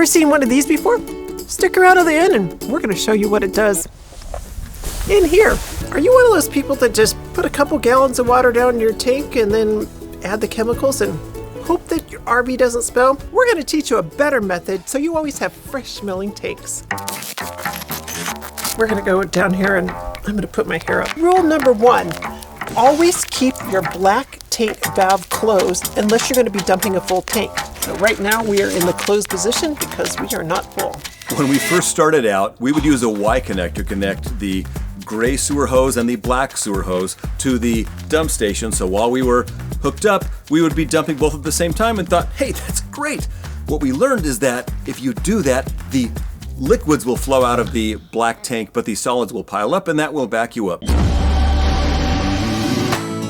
Never seen one of these before? Stick around to the end and we're going to show you what it does. In here, are you one of those people that just put a couple gallons of water down in your tank and then add the chemicals and hope that your RV doesn't smell? We're going to teach you a better method so you always have fresh smelling tanks. We're going to go down here and I'm going to put my hair up. Rule number 1, always keep your black tank valve closed unless you're going to be dumping a full tank. So right now we are in the closed position because we are not full. When we first started out, we would use a Y connect to connect the gray sewer hose and the black sewer hose to the dump station. So while we were hooked up, we would be dumping both at the same time and thought, hey, that's great. What we learned is that if you do that, the liquids will flow out of the black tank, but the solids will pile up and that will back you up.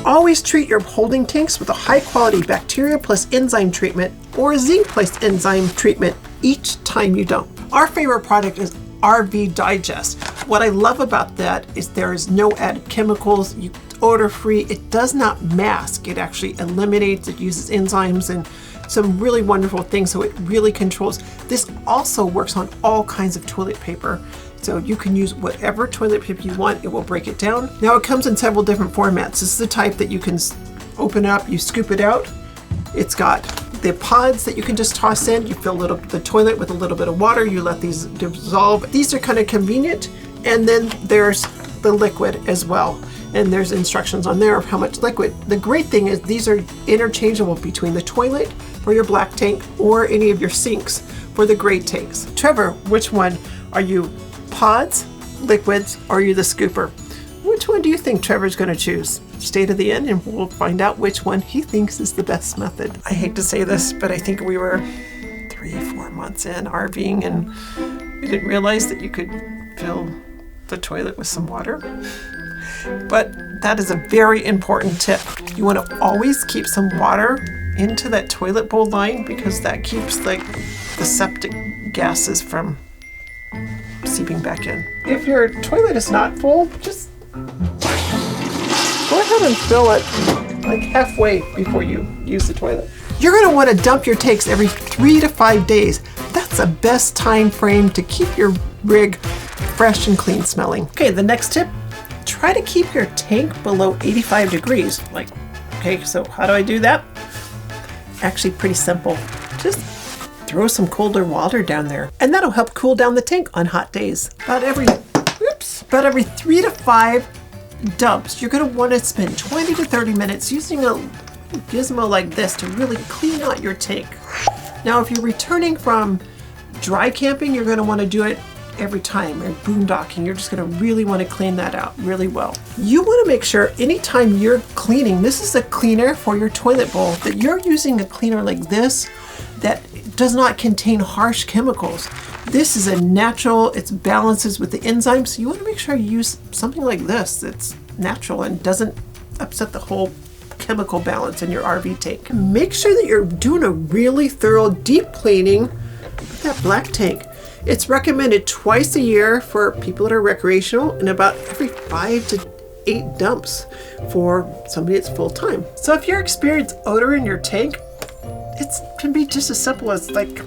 Always treat your holding tanks with a high quality bacteria plus enzyme treatment or a zinc plus enzyme treatment each time you dump. Our favorite product is RV Digest. What I love about that is there is no added chemicals, odor free. It does not mask. It actually eliminates, it uses enzymes and some really wonderful things, so it really controls. This also works on all kinds of toilet paper. So you can use whatever toilet paper you want, it will break it down. Now it comes in several different formats. This is the type that you can open up, you scoop it out. It's got the pods that you can just toss in. You fill the toilet with a little bit of water, you let these dissolve. These are kind of convenient. And then there's the liquid as well. And there's instructions on there of how much liquid. The great thing is these are interchangeable between the toilet for your black tank or any of your sinks for the gray tanks. Trevor, which one are you? Pods, liquids, or are you the scooper? Which one do you think Trevor's going to choose? Stay to the end and we'll find out which one he thinks is the best method. I hate to say this, but I think we were 3-4 months in RVing and we didn't realize that you could fill the toilet with some water. But that is a very important tip. You want to always keep some water into that toilet bowl line because that keeps the septic gases from seeping back in. If your toilet is not full, just go ahead and fill it like halfway before you use the toilet. You're going to want to dump your tanks every 3 to 5 days. That's the best time frame to keep your rig fresh and clean smelling. Okay, the next tip, try to keep your tank below 85 degrees. Okay, so how do I do that? Actually pretty simple. Just throw some colder water down there and that'll help cool down the tank on hot days. About every 3 to 5 dumps, you're going to want to spend 20 to 30 minutes using a gizmo like this to really clean out your tank. Now, if you're returning from dry camping, you're going to want to do it every time, or boondocking, you're just going to really want to clean that out really well. You want to make sure anytime you're cleaning, this is a cleaner for your toilet bowl, that you're using a cleaner like this that does not contain harsh chemicals. This is a natural, it balances with the enzymes. So you want to make sure you use something like this that's natural and doesn't upset the whole chemical balance in your RV tank. Make sure that you're doing a really thorough deep cleaning of that black tank. It's recommended twice a year for people that are recreational and about every 5 to 8 dumps for somebody that's full-time. So if you experience odor in your tank, it can be just as simple as like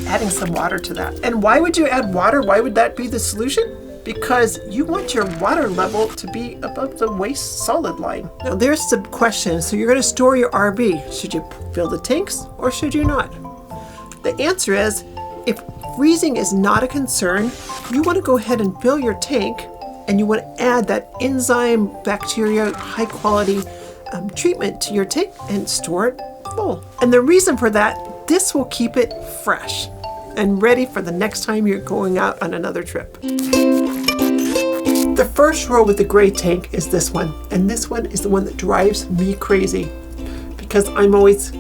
adding some water to that. And why would you add water? Why would that be the solution? Because you want your water level to be above the waste solid line. Now there's some questions. So you're going to store your RV. Should you fill the tanks or should you not? The answer is, if freezing is not a concern, you want to go ahead and fill your tank and you want to add that enzyme, bacteria, high quality treatment to your tank and store it full. And the reason for that, this will keep it fresh and ready for the next time you're going out on another trip. The first row with the gray tank is this one, and this one is the one that drives me crazy because I'm always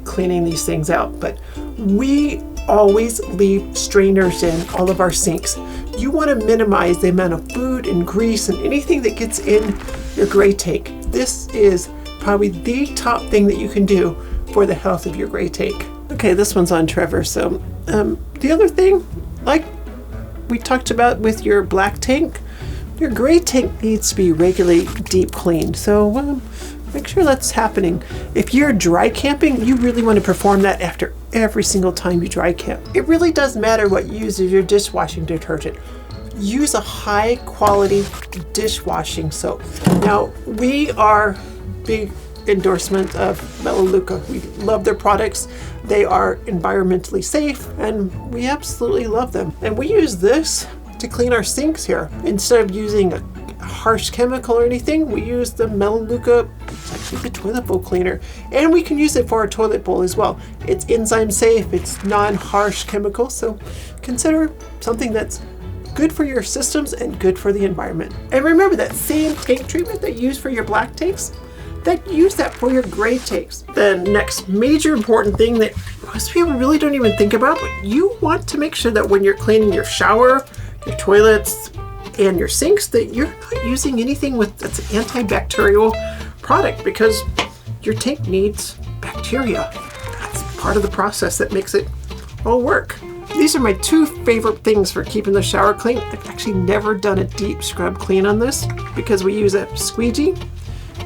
cleaning these things out, but we always leave strainers in all of our sinks. You want to minimize the amount of food and grease and anything that gets in your gray tank. This is probably the top thing that you can do for the health of your gray tank. Okay, this one's on Trevor. So the other thing, like we talked about with your black tank, your gray tank needs to be regularly deep cleaned. So make sure that's happening. If you're dry camping, you really want to perform that after every single time you dry camp. It really does matter what you use as your dishwashing detergent. Use a high quality dishwashing soap. Now, we are big endorsement of Melaleuca. We love their products. They are environmentally safe and we absolutely love them. And we use this to clean our sinks here. Instead of using a harsh chemical or anything, we use the Melaleuca. It's actually the toilet bowl cleaner. And we can use it for our toilet bowl as well. It's enzyme safe, it's non-harsh chemical, so consider something that's good for your systems and good for the environment. And remember that same tank treatment that you use for your black tanks, that use that for your gray tanks. The next major important thing that most people really don't even think about, but you want to make sure that when you're cleaning your shower, your toilets, and your sinks, that you're not using anything that's an antibacterial product, because your tank needs bacteria. That's part of the process that makes it all work. These are my two favorite things for keeping the shower clean. I've actually never done a deep scrub clean on this because we use a squeegee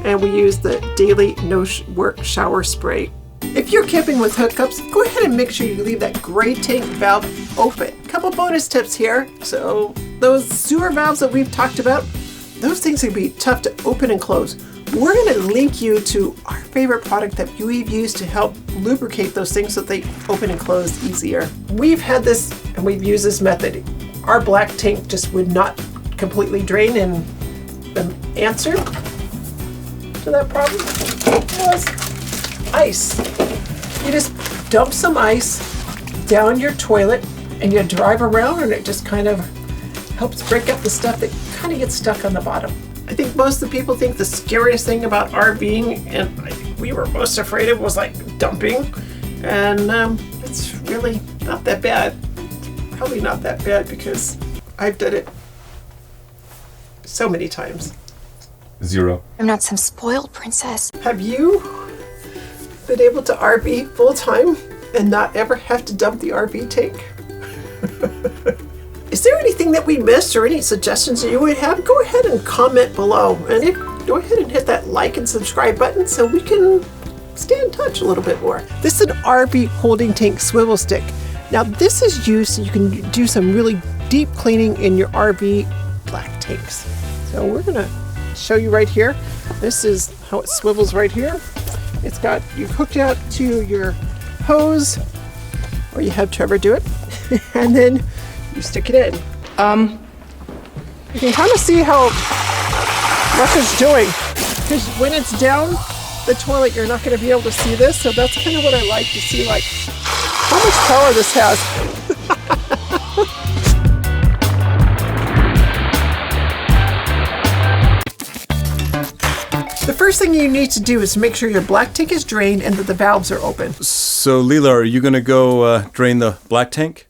and we use the daily no-work shower spray. If you're camping with hookups, go ahead and make sure you leave that gray tank valve open. Couple bonus tips here. So those sewer valves that we've talked about, those things can be tough to open and close. We're going to link you to our favorite product that we've used to help lubricate those things so that they open and close easier. We've had this and we've used this method. Our black tank just would not completely drain, and the answer to that problem was ice. You just dump some ice down your toilet and you drive around and it just kind of helps break up the stuff that kind of gets stuck on the bottom. I think most of the people think the scariest thing about RVing, and I think we were most afraid of, was like dumping. And it's really not that bad. Probably not that bad because I've done it so many times. 0. I'm not some spoiled princess. Have you been able to RV full time and not ever have to dump the RV tank? Is there anything that we missed or any suggestions that you would have? Go ahead and comment below. And go ahead and hit that like and subscribe button so we can stay in touch a little bit more. This is an RV holding tank swivel stick. Now this is used so you can do some really deep cleaning in your RV black tanks. So we're gonna show you right here. This is how it swivels right here. It's got you hooked out to your hose, or you have Trevor do it, and then you stick it in. You can kind of see how much it's doing, because when it's down the toilet, you're not going to be able to see this. So that's kind of what I like to see, like how much power this has. The first thing you need to do is make sure your black tank is drained and that the valves are open. So Leela, are you going to go drain the black tank?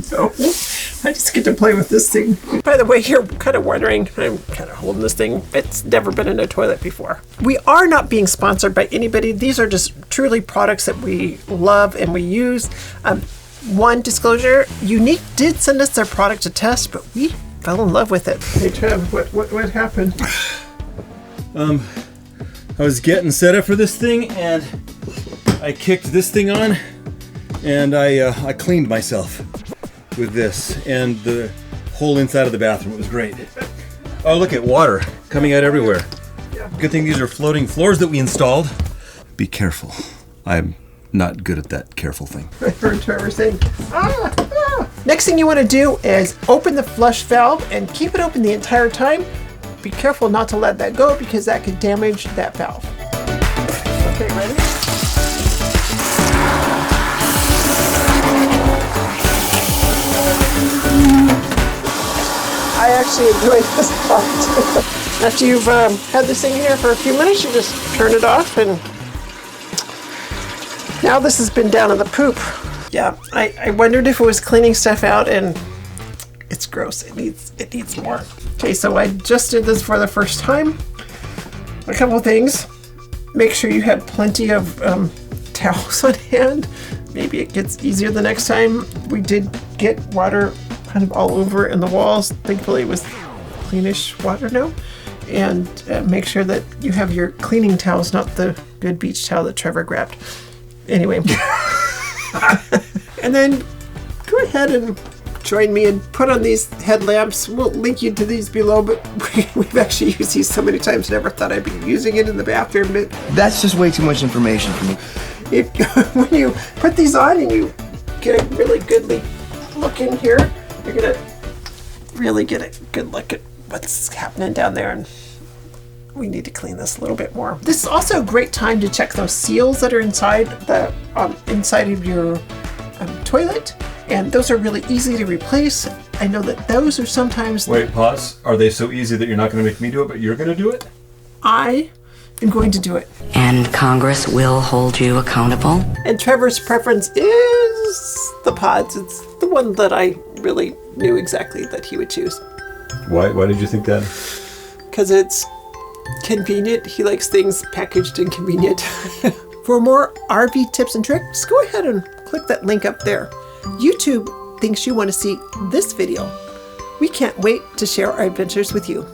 No, I just get to play with this thing. By the way, you're kind of wondering, I'm kind of holding this thing. It's never been in a toilet before. We are not being sponsored by anybody. These are just truly products that we love and we use. One disclosure, Unique did send us their product to test, but we fell in love with it. Hey Trev, what happened? I was getting set up for this thing and I kicked this thing on and I cleaned myself with this and the whole inside of the bathroom. It was great. Oh, look at water coming out everywhere. Yeah. Good thing these are floating floors that we installed. Be careful. I'm not good at that careful thing. I heard Trevor saying, ah, ah. Next thing you want to do is open the flush valve and keep it open the entire time. Be careful not to let that go because that could damage that valve. Okay, ready? I actually enjoy this part. After you've had this thing here for a few minutes, you just turn it off, and now this has been down in the poop. Yeah, I wondered if it was cleaning stuff out, and it's gross. It needs more. Okay, so I just did this for the first time. A couple of things. Make sure you have plenty of towels on hand. Maybe it gets easier the next time. We did get water kind of all over in the walls. Thankfully it was cleanish water now. And make sure that you have your cleaning towels, not the good beach towel that Trevor grabbed. Anyway. And then go ahead and join me and put on these headlamps. We'll link you to these below, but we've actually used these so many times, never thought I'd be using it in the bathroom. But that's just way too much information for me. When you put these on and you get a really goodly look in here, you're going to really get a good look at what's happening down there. And we need to clean this a little bit more. This is also a great time to check those seals that are inside the inside of your toilet, and those are really easy to replace. I know that those are sometimes... Wait, pause. Are they so easy that you're not going to make me do it, but you're going to do it? I am going to do it. And Congress will hold you accountable? And Trevor's preference is the pods. It's the one that I really knew exactly that he would choose. Why did you think that? Because it's convenient. He likes things packaged and convenient. For more RV tips and tricks, go ahead and click that link up there. YouTube thinks you want to see this video. We can't wait to share our adventures with you.